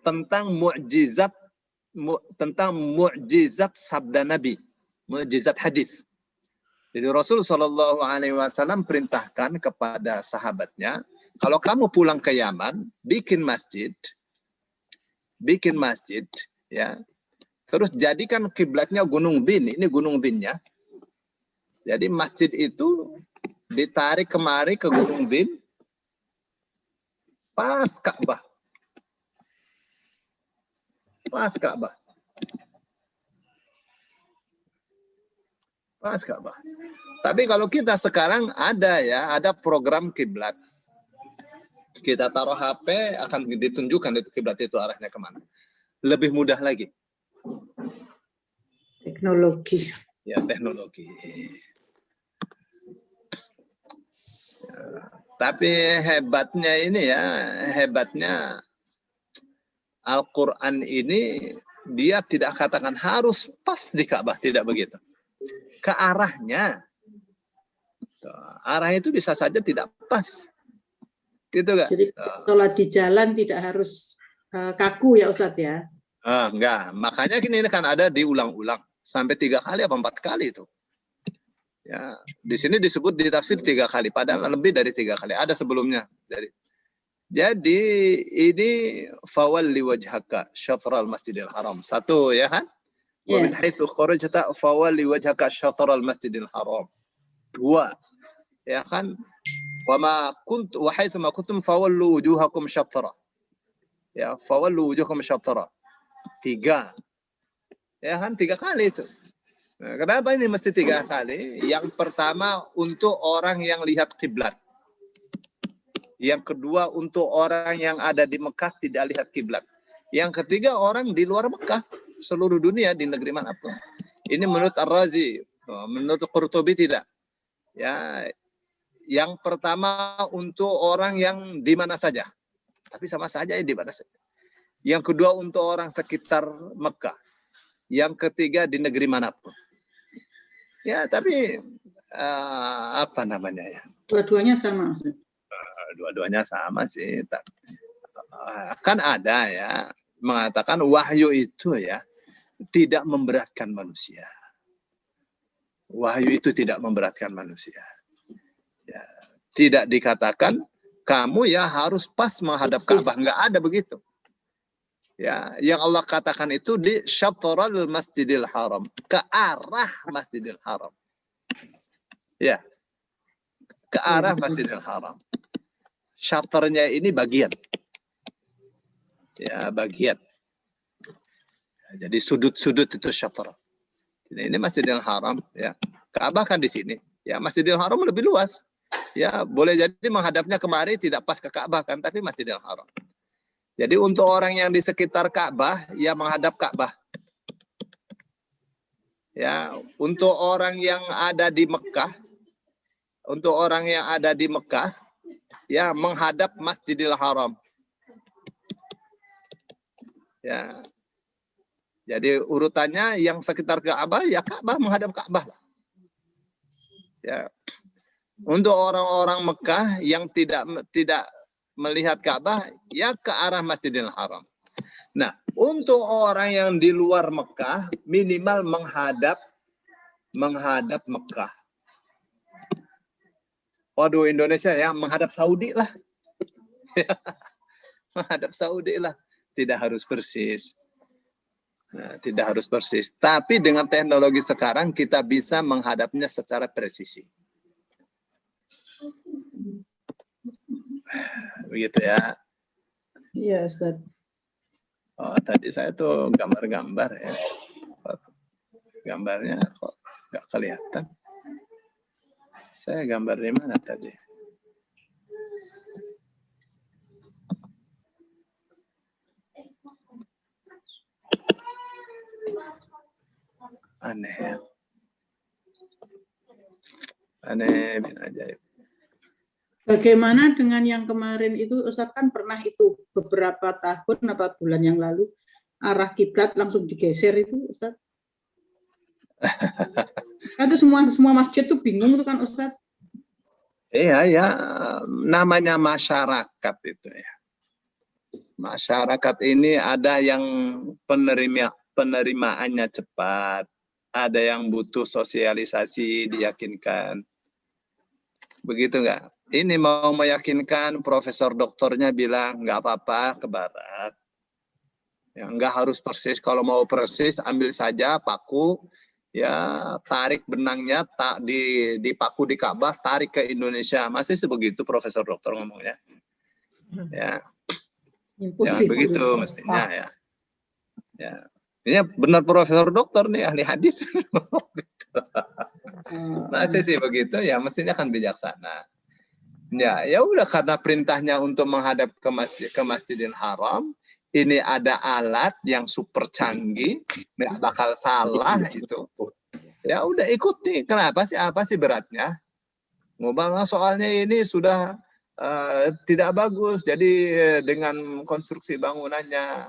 tentang mukjizat sabda Nabi, mukjizat hadis. Jadi Rasul Shallallahu Alaihi Wasallam perintahkan kepada sahabatnya, kalau kamu pulang ke Yaman, bikin masjid, ya. Terus jadikan kiblatnya Gunung Din, ini Gunung Dinnya. Jadi masjid itu ditarik kemari ke Gunung Din, pas Ka'bah. Pas Ka'bah. Pas Ka'bah. Tapi kalau kita sekarang ada program kiblat. Kita taruh HP, akan ditunjukkan itu kiblat itu arahnya kemana. Lebih mudah lagi. Teknologi. Ya, teknologi. Ya, tapi hebatnya Al-Quran ini dia tidak katakan harus pas di Ka'bah, tidak begitu. Ke arahnya. Arah itu bisa saja tidak pas. Gitu gak? Jadi sholat di jalan tidak harus kaku ya Ustadz ya? Enggak. Makanya ini kan ada diulang-ulang. Sampai 3 kali apa 4 kali itu. Ya, di sini disebut di tafsir 3 kali. Padahal lebih dari 3 kali. Ada sebelumnya. Jadi ini fawalli wajhaka syatral masjidil haram. 1 ya kan? Wa min haitsu kharajta fawalli wajhaka syatral masjidil haram. 2 ya kan? Wa haitsu ma kuntum fawallu wujuhakum syatra. Ya, fawallu wujuhakum syatra. 3. Ya kan 3 kali itu. Nah, kenapa ini mesti 3 kali? Yang pertama untuk orang yang lihat kiblat. Yang kedua untuk orang yang ada di Mekah tidak lihat kiblat. Yang ketiga orang di luar Mekah, seluruh dunia di negeri manapun. Ini menurut Ar-Razi, menurut Qurtubi tidak. Ya, yang pertama untuk orang yang di mana saja. Tapi sama saja di mana saja. Yang kedua untuk orang sekitar Mekah. Yang ketiga di negeri manapun. Ya, tapi apa namanya ya? Dua-duanya sama. Dua-duanya sama sih. Kan ada ya mengatakan wahyu itu ya tidak memberatkan manusia. Wahyu itu tidak memberatkan manusia. Ya, tidak dikatakan kamu ya harus pas menghadap Ka'bah, nggak ada begitu. Ya, yang Allah katakan itu di syatral masjidil haram, ke arah Masjidil Haram. Ya, ke arah Masjidil Haram. Syatrnya ini bagian. Ya, bagian. Jadi sudut-sudut itu syatr. Ini Masjidil Haram. Ya, Ka'bah kan di sini. Ya, Masjidil Haram lebih luas. Ya, boleh jadi menghadapnya kemari tidak pas ke Ka'bah kan, tapi Masjidil Haram. Jadi untuk orang yang di sekitar Ka'bah, ya menghadap Ka'bah. Ya, untuk orang yang ada di Mekah, ya menghadap Masjidil Haram. Ya. Jadi urutannya yang sekitar Ka'bah, ya Ka'bah, menghadap Ka'bah. Ya. Untuk orang-orang Mekah yang tidak melihat Ka'bah, ya ke arah Masjidil Haram. Nah, untuk orang yang di luar Mekah, minimal menghadap Mekah. Waduh, Indonesia ya, menghadap Saudi lah. Menghadap Saudi lah. Tidak harus persis. Nah, tidak harus persis. Tapi dengan teknologi sekarang, kita bisa menghadapnya secara presisi. Begitu ya. Iya, Ustaz. Oh, tadi saya tuh gambar-gambar ya. Gambarnya kok nggak kelihatan. Saya gambar di mana tadi? Aneh ya. Aneh bin ajaib. Bagaimana dengan yang kemarin itu, Ustaz, kan pernah itu beberapa tahun apa bulan yang lalu arah kiblat langsung digeser itu, Ustaz. Kan itu semua masjid tuh bingung tuh kan, Ustaz. Iya ya, namanya masyarakat itu ya. Masyarakat ini ada yang penerimaannya cepat, ada yang butuh sosialisasi diyakinkan. Begitu nggak? Ini mau meyakinkan, profesor doktornya bilang nggak apa-apa ke barat. Ya, nggak harus persis. Kalau mau persis, ambil saja paku, ya tarik benangnya, tak dipaku di Ka'bah, tarik ke Indonesia. Masih sebegitu profesor doktor ngomongnya. Ya, ya begitu mestinya ya. Ya, ini benar profesor doktor nih, ahli hadis. Masih sih begitu, ya mestinya kan bijaksana. Ya udah, karena perintahnya untuk menghadap ke Masjidil Haram, ini ada alat yang super canggih, nggak bakal salah itu. Ya udah ikuti. Kenapa sih? Apa sih beratnya? Ngomong soalnya ini sudah tidak bagus. Jadi dengan konstruksi bangunannya,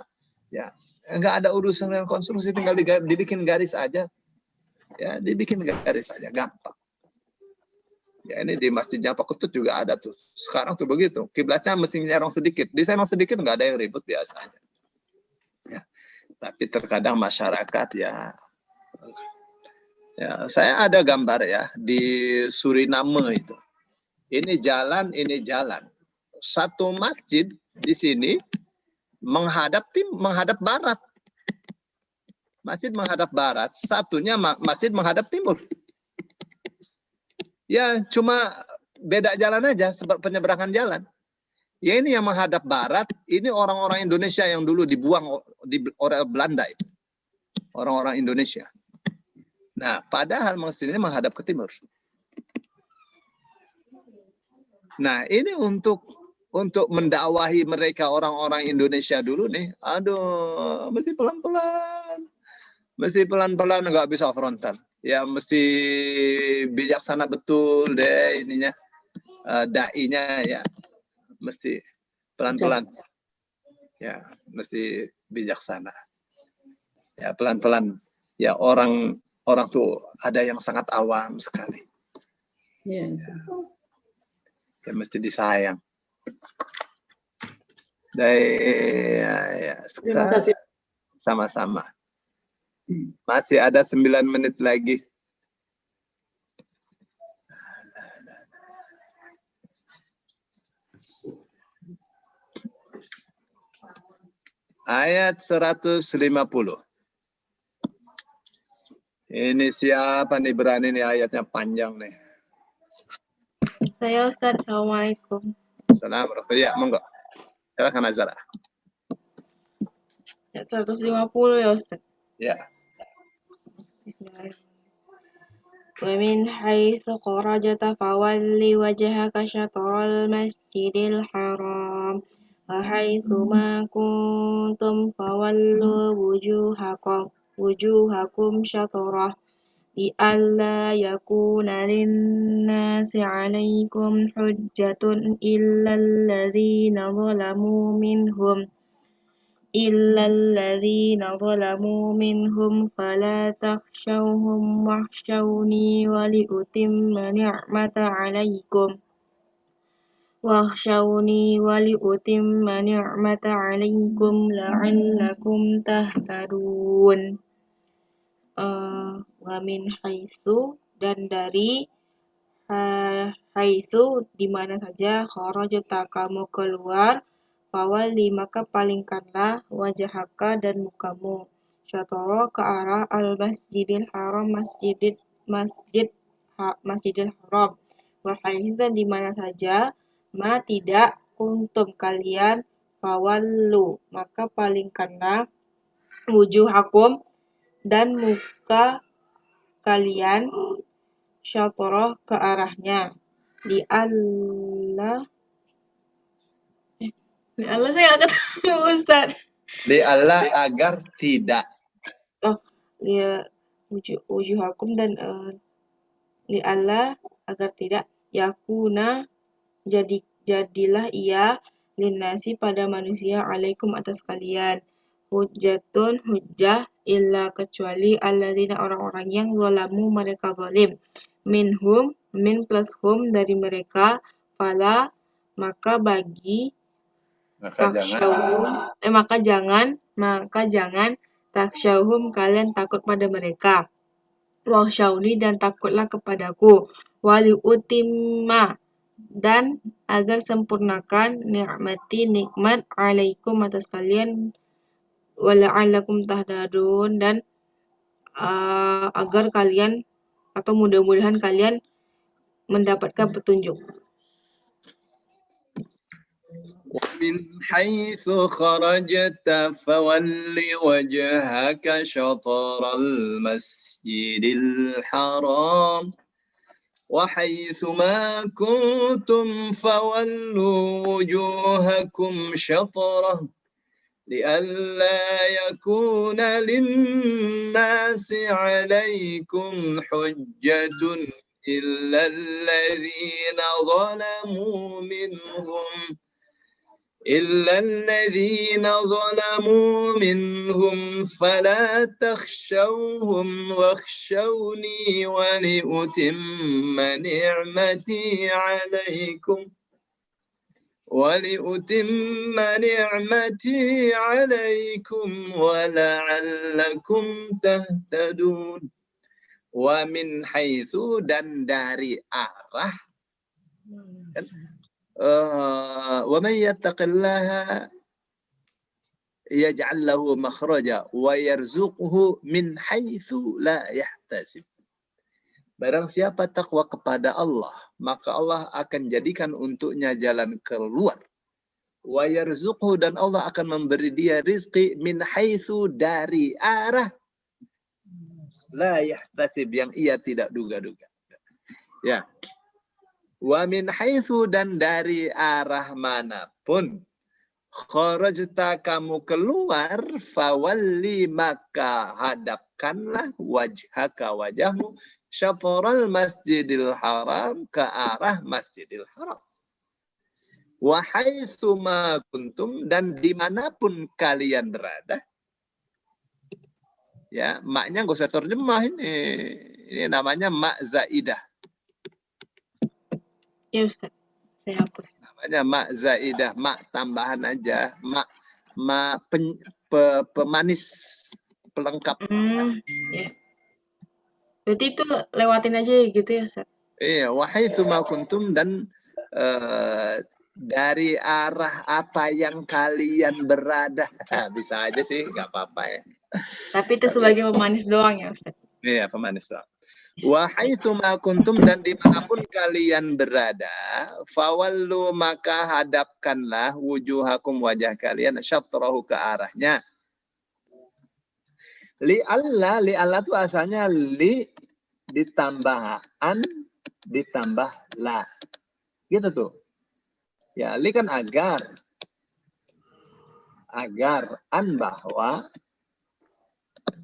ya nggak ada urusan dengan konstruksi, tinggal dibikin garis aja. Ya dibikin garis aja, gampang. Ya ini di masjidnya Pak Ketut juga ada tuh. Sekarang tuh begitu. Kiblatnya mesti nyerong sedikit. Diserong sedikit nggak ada yang ribut biasanya. Ya. Tapi terkadang masyarakat ya. Saya ada gambar ya di Suriname itu. Ini jalan. Satu masjid di sini menghadap barat. Masjid menghadap barat, satunya masjid menghadap timur. Ya cuma beda jalan aja, sebab penyeberangan jalan. Ya ini yang menghadap barat, ini orang-orang Indonesia yang dulu dibuang di orang Belanda itu. Orang-orang Indonesia. Nah, padahal masjid ini menghadap ke timur. Nah, ini untuk mendakwahi mereka orang-orang Indonesia dulu nih. Aduh, mesti pelan-pelan. Mesti pelan-pelan, nggak bisa frontal. Ya mesti bijaksana betul deh ininya, dai-nya ya mesti pelan-pelan. Ya mesti bijaksana. Ya pelan-pelan. Ya orang tuh ada yang sangat awam sekali. Yes. Ya mesti disayang. Ya, Terima kasih. Sama-sama. Masih ada 9 menit lagi. Ayat 150. Ini siapa nih berani nih, ayatnya panjang nih. Saya Ustaz, Assalamualaikum. Assalamualaikum. Ya, monggo. Silakan Azara. Ayat 150 ya Ustaz. Ya. Bismillahirrahmanirrahim. ومن حيث خرجت فول وجهك شطر المسجد الحرام وحيث ما كنتم فولوا وجوهكم شطره لئلا يكون للناس عليكم حجة إلا الذين ظلموا منهم فلا تخشوهم واخشوني ولأتم نعمة عليكم لعلكم تهتدون. Wamin haitsu, dan dari haitsu di mana saja kharajta kamu keluar, fawalli maka palingkanlah wajhaka dan mukamu syatara ke arah al-masjidil haram masjidil haram, wa haitsu dan di mana saja ma tidak kuntum kalian, fawallu maka palingkanlah wujuhakum dan muka kalian syatara ke arahnya, li Allah saya nggak ketemu Ustaz. Li Allah agar tidak. Li wujuhakum dan li Allah agar tidak yakuna jadilah ia linnasi pada manusia alaikum atas kalian hujjatun hujjah illa kecuali alladzina orang-orang yang zalamu mereka zalim minhum min plus hum dari mereka fala maka jangan taksyauhum kalian takut pada mereka waksyauni dan takutlah kepadaku wali utimma dan agar sempurnakan nikmati nikmat alaikum atas kalian wala'allakum tahtadun dan agar kalian atau mudah-mudahan kalian mendapatkan petunjuk. ومن حيث خرجت فول وجهك شطر المسجد الحرام وحيث ما كنتم فولوا وجوهكم شطره لئلا يكون للناس عليكم حجة إلا الذين ظلموا منهم فلا تخشوهم واخشوني ولأتم نعمتي عليكم ولعلكم تهتدون. Wa min haitsu dan dari arah wa man yattaqillaha yaj'al lahu makhraja wa yarzuqhu min haitsu la yahtasib. Barang siapa takwa kepada Allah, maka Allah akan jadikan untuknya jalan keluar. Wa yarzuqhu dan Allah akan memberi dia rizki min haitsu dari arah la yahtasib yang ia tidak duga-duga. Ya. Wa min haitsu dan dari arah manapun kharajta kamu keluar fawalli maka hadapkanlah wajhaka wajahmu syatral masjidil haram ke arah masjidil haram. Wa haitsu ma kuntum dan dimanapun kalian berada. Ya, maknya nggak usah terjemah ini. Ini namanya mak zaidah. Ya Ustaz, saya hapus. Namanya mak zaidah, mak tambahan aja, mak pemanis pelengkap. Ya. Berarti itu lewatin aja gitu ya Ustaz. Iya, wa haitsu ma kuntum dan dari arah apa yang kalian berada. Bisa aja sih, nggak apa-apa ya. Tapi itu sebagai pemanis doang ya Ustaz? Iya, pemanis doang. Wa haitsu ma kuntum dan dimanapun kalian berada, fawallu maka hadapkanlah wujuhakum wajah kalian syatrahu ke arahnya. Li Allah itu asalnya li ditambah an ditambah la. Gitu tuh. Ya, li kan agar an bahwa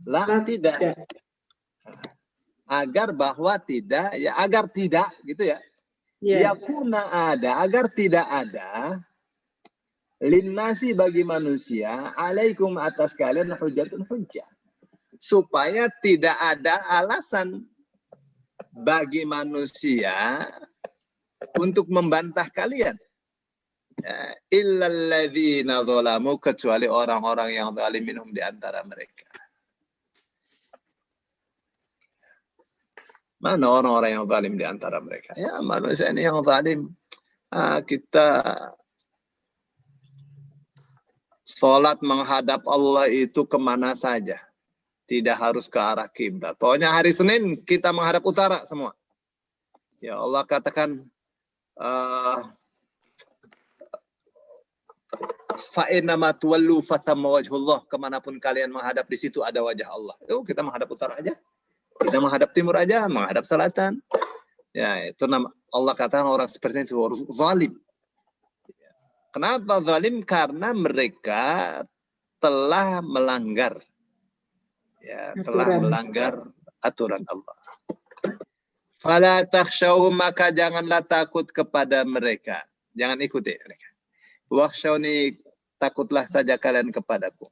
la tidak. agar bahwa tidak, ya agar tidak gitu ya. Yakuna ada, agar tidak ada linnasi bagi manusia, alaikum atas kalian hujjatun hujjah. Supaya tidak ada alasan bagi manusia untuk membantah kalian. Illalladzina zalamu, kecuali orang-orang yang zalim minhum di antara mereka. Mana orang-orang yang zalim di antara mereka? Ya, manusia ini yang zalim. Kita sholat menghadap Allah itu kemana saja. Tidak harus ke arah kiblat. Pokoknya hari Senin kita menghadap utara semua. Ya Allah katakan, fa'inama tuwallu fatamma wajhullah, kemanapun kalian menghadap di situ ada wajah Allah. Kita menghadap utara aja, kita menghadap timur aja, menghadap selatan. Ya, itu nama Allah katakan orang seperti itu zalim. Kenapa zalim? Karena mereka telah melanggar, ya, telah melanggar aturan Allah. Fala takhshawhum, maka janganlah takut kepada mereka, jangan ikuti mereka. Wakhshawni, takutlah saja kalian kepadaku.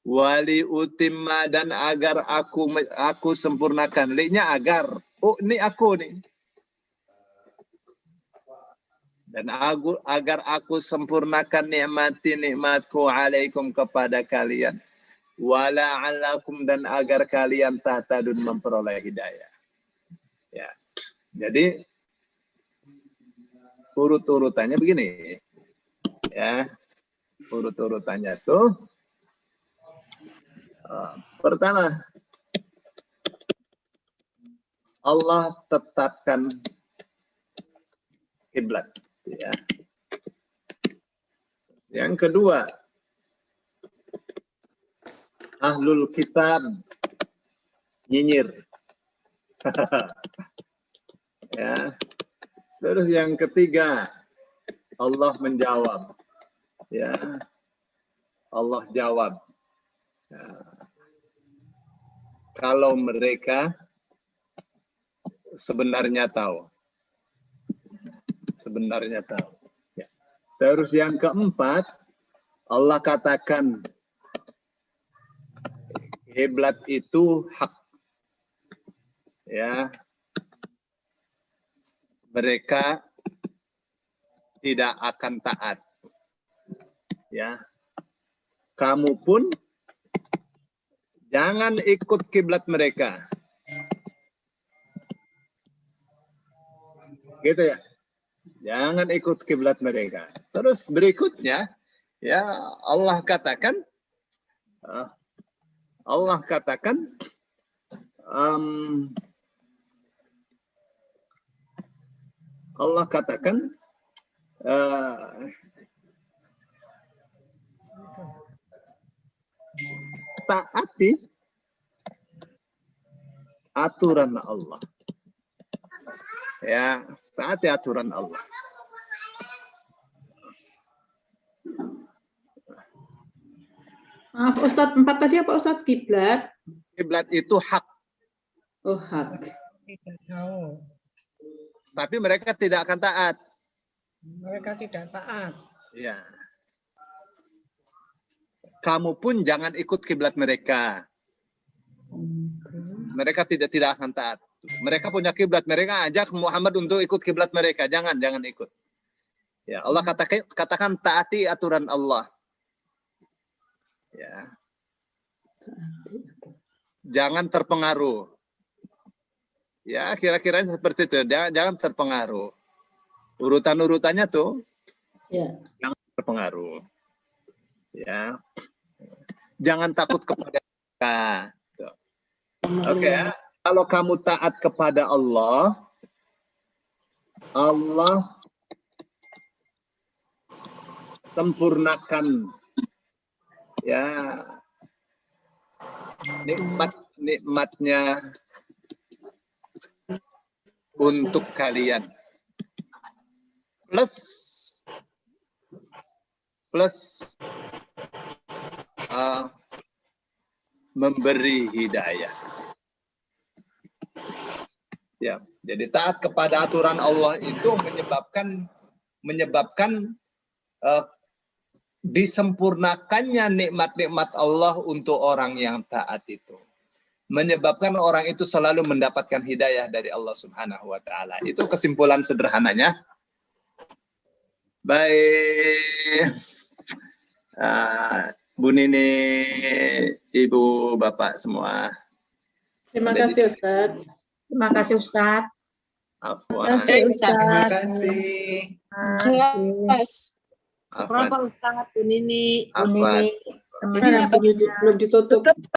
Wali utimma, dan agar aku sempurnakan. Li-nya agar. Ini aku nih. Dan agar aku sempurnakan nikmatku alaikum kepada kalian. Wala'allakum, dan agar kalian tahtadun memperoleh hidayah. Ya. Jadi urut-urutannya begini. Ya, urut-urutannya tuh pertama, Allah tetapkan kiblat, ya. Yang kedua, ahlul kitab nyinyir. Ya. Terus yang ketiga, Allah menjawab. Ya, Allah jawab. Ya. Kalau mereka sebenarnya tahu. Sebenarnya tahu. Ya. Terus yang keempat, Allah katakan kiblat itu hak. Ya. Mereka tidak akan taat. Ya, kamu pun jangan ikut kiblat mereka. Gitu ya. Jangan ikut kiblat mereka. Terus berikutnya, ya Allah katakan, taati aturan Allah. Ya, taati aturan Allah. Maaf Ustadz, 4 tadi apa Ustadz? Kiblat? Kiblat itu hak. Oh, hak. Tidak tahu. Tapi mereka tidak akan taat. Mereka tidak taat. Ya. Kamu pun jangan ikut kiblat mereka. Mereka tidak akan taat. Mereka punya kiblat, mereka ajak Muhammad untuk ikut kiblat mereka. Jangan ikut. Ya, Allah katakan taati aturan Allah. Ya. Jangan terpengaruh. Ya, kira-kira seperti itu. Jangan terpengaruh. Urutan-urutannya tuh, ya, jangan terpengaruh. Ya, jangan takut kepada mereka. Oke, kalau kamu taat kepada Allah, Allah sempurnakan, ya, nikmatnya untuk kalian. Plus memberi hidayah. Ya, jadi taat kepada aturan Allah itu menyebabkan disempurnakannya nikmat-nikmat Allah untuk orang yang taat itu. Menyebabkan orang itu selalu mendapatkan hidayah dari Allah Subhanahu wa taala. Itu kesimpulan sederhananya. Baik. Bu Nini, Ibu, Bapak semua. Terima kasih Ustaz. Terima kasih Ustaz. Afwan. Terima kasih. Kelas. Berapa Ustaz? Bu Nini. Afwan. Belum ditutup.